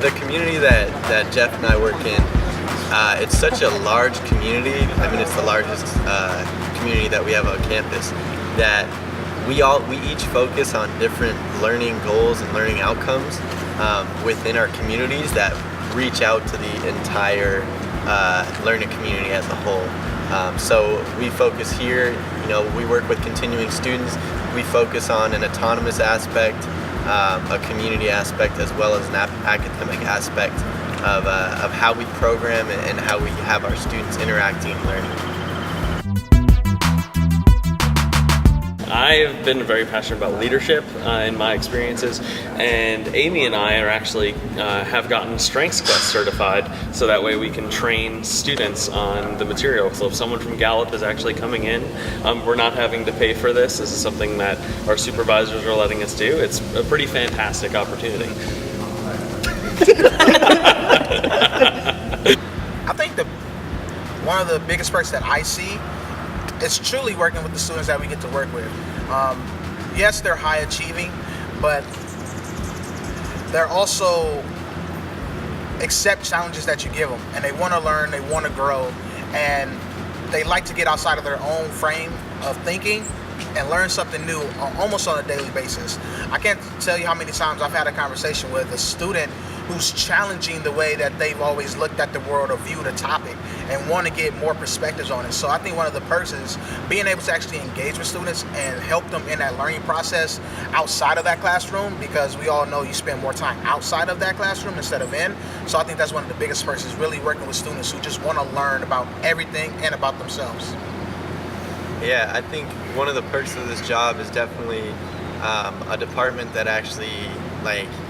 The community that Jeff and I work in, it's such a large community. I mean, it's the largest community that we have on campus, that we each focus on different learning goals and learning outcomes within our communities that reach out to the entire learning community as a whole. So we focus here, we work with continuing students. We focus on an autonomous aspect, a community aspect, as well as an academic aspect of how we program and how we have our students interacting and learning. I've been very passionate about leadership in my experiences, and Amy and I are actually have gotten Strengths Quest certified, so that way we can train students on the material. So if someone from Gallup is actually coming in, we're not having to pay for this. This is something that our supervisors are letting us do. It's a pretty fantastic opportunity. I think one of the biggest perks that I see is truly working with the students that we get to work with. Yes, they're high achieving, but they're also accept challenges that you give them, and they want to learn, they want to grow, and they like to get outside of their own frame of thinking and learn something new almost on a daily basis. I can't tell you how many times I've had a conversation with a student who's challenging the way that they've always looked at the world or viewed a topic and want to get more perspectives on it. So I think one of the perks is being able to actually engage with students and help them in that learning process outside of that classroom, because we all know you spend more time outside of that classroom instead of in. So I think that's one of the biggest perks, is really working with students who just want to learn about everything and about themselves. Yeah, I think one of the perks of this job is definitely a department that actually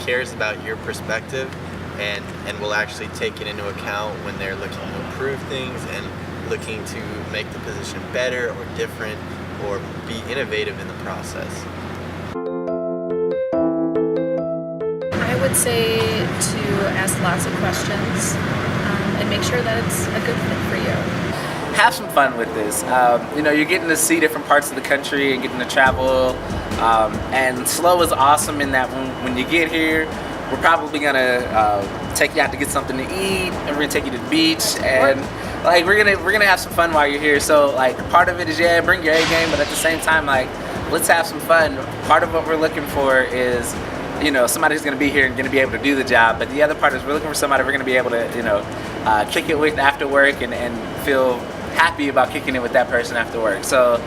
cares about your perspective and will actually take it into account when they're looking to improve things and looking to make the position better or different or be innovative in the process. I would say to ask lots of questions and make sure that it's a good fit for you. Have some fun with this. You're getting to see different parts of the country and getting to travel. And SLO is awesome in that when you get here, we're probably gonna take you out to get something to eat, and we're gonna take you to the beach, and we're gonna have some fun while you're here. So part of it is bring your A game, but at the same time let's have some fun. Part of what we're looking for is somebody who's gonna be here and gonna be able to do the job, but the other part is we're looking for somebody we're gonna be able to kick it with after work and feel happy about kicking it with that person after work. So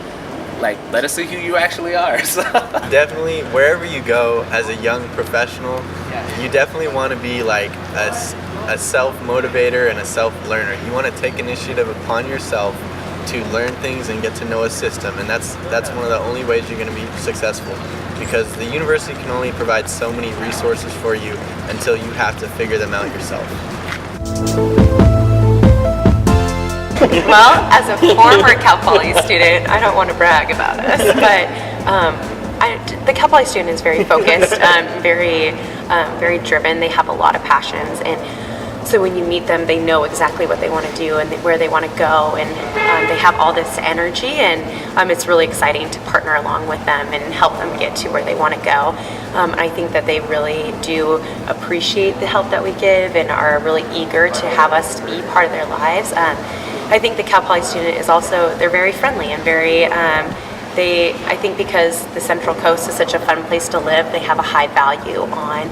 let us see who you actually are. So. Definitely, wherever you go as a young professional, you definitely want to be a self-motivator and a self-learner. You want to take initiative upon yourself to learn things and get to know a system, and that's one of the only ways you're going to be successful, because the university can only provide so many resources for you until you have to figure them out yourself. Well, as a former Cal Poly student, I don't want to brag about us, but the Cal Poly student is very focused, very driven. They have a lot of passions, and so when you meet them, they know exactly what they want to do and where they want to go, and they have all this energy, and it's really exciting to partner along with them and help them get to where they want to go. I think that they really do appreciate the help that we give and are really eager to have us be part of their lives. I think the Cal Poly student is also, they're very friendly and very, I think because the Central Coast is such a fun place to live, they have a high value on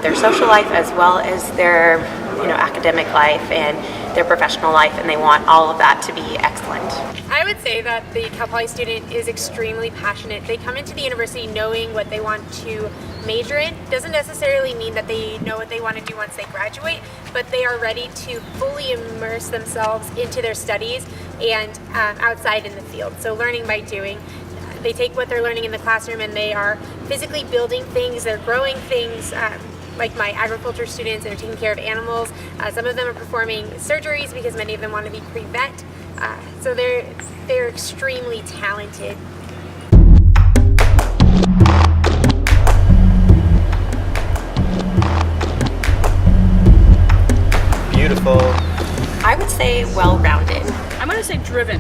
their social life as well as their academic life and their professional life, and they want all of that to be excellent. I would say that the Cal Poly student is extremely passionate. They come into the university knowing what they want to major in. Doesn't necessarily mean that they know what they want to do once they graduate, but they are ready to fully immerse themselves into their studies and outside in the field. So learning by doing. They take what they're learning in the classroom and they are physically building things, they're growing things. Like my agriculture students, they're taking care of animals. Some of them are performing surgeries because many of them want to be pre-vet. So they're extremely talented. Beautiful. I would say well-rounded. I'm going to say driven.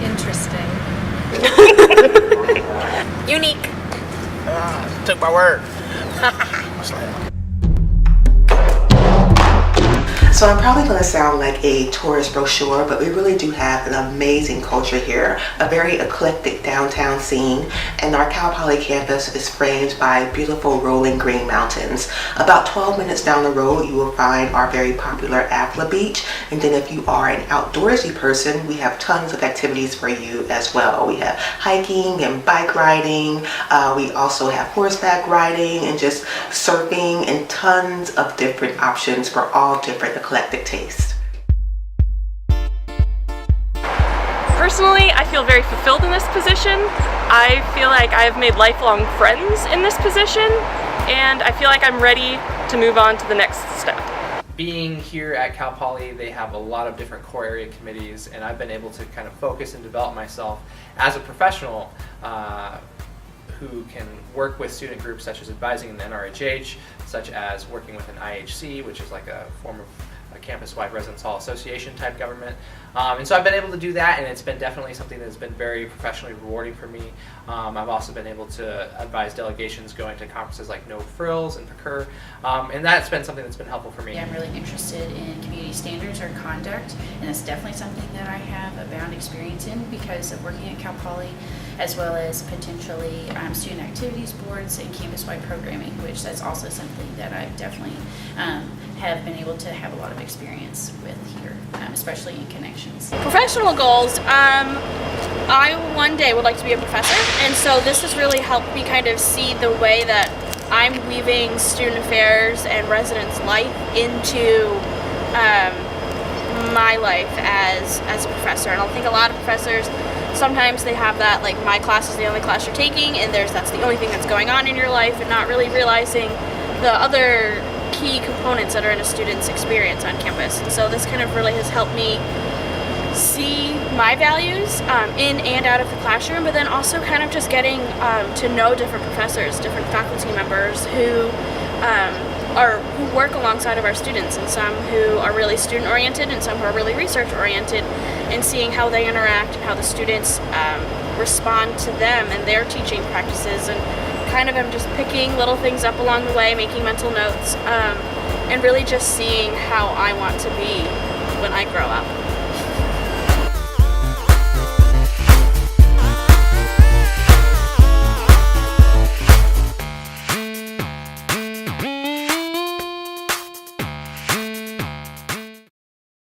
Interesting. Unique. Took my word. So I'm probably going to sound like a tourist brochure, but we really do have an amazing culture here, a very eclectic downtown scene, and our Cal Poly campus is framed by beautiful rolling green mountains. About 12 minutes down the road, you will find our very popular Afla Beach, and then if you are an outdoorsy person, we have tons of activities for you as well. We have hiking and bike riding, we also have horseback riding and just surfing, and tons of different options for all different eclectic tastes. Personally, I feel very fulfilled in this position. I feel like I've made lifelong friends in this position, and I feel like I'm ready to move on to the next step. Being here at Cal Poly, they have a lot of different core area committees, and I've been able to kind of focus and develop myself as a professional who can work with student groups such as advising in the NRHH, such as working with an IHC, which is like a form of a campus-wide residence hall association type government. And so I've been able to do that, and it's been definitely something that's been very professionally rewarding for me. I've also been able to advise delegations going to conferences like No Frills and PCUR, and that's been something that's been helpful for me. I'm really interested in community standards or conduct, and it's definitely something that I have a bound experience in because of working at Cal Poly, as well as potentially student activities boards and campus-wide programming, which that's also something that I've definitely have been able to have a lot of experience with here, especially in connections. Professional goals, I one day would like to be a professor, and so this has really helped me kind of see the way that I'm weaving student affairs and residence life into my life as a professor. And I think a lot of professors, sometimes they have that, like, my class is the only class you're taking, and that's the only thing that's going on in your life, and not really realizing the other key components that are in a student's experience on campus. And so this kind of really has helped me see my values in and out of the classroom, but then also kind of just getting to know different professors, different faculty members who work alongside of our students, and some who are really student oriented and some who are really research oriented, and seeing how they interact and how the students respond to them and their teaching practices. And kind of am just picking little things up along the way, making mental notes, and really just seeing how I want to be when I grow up.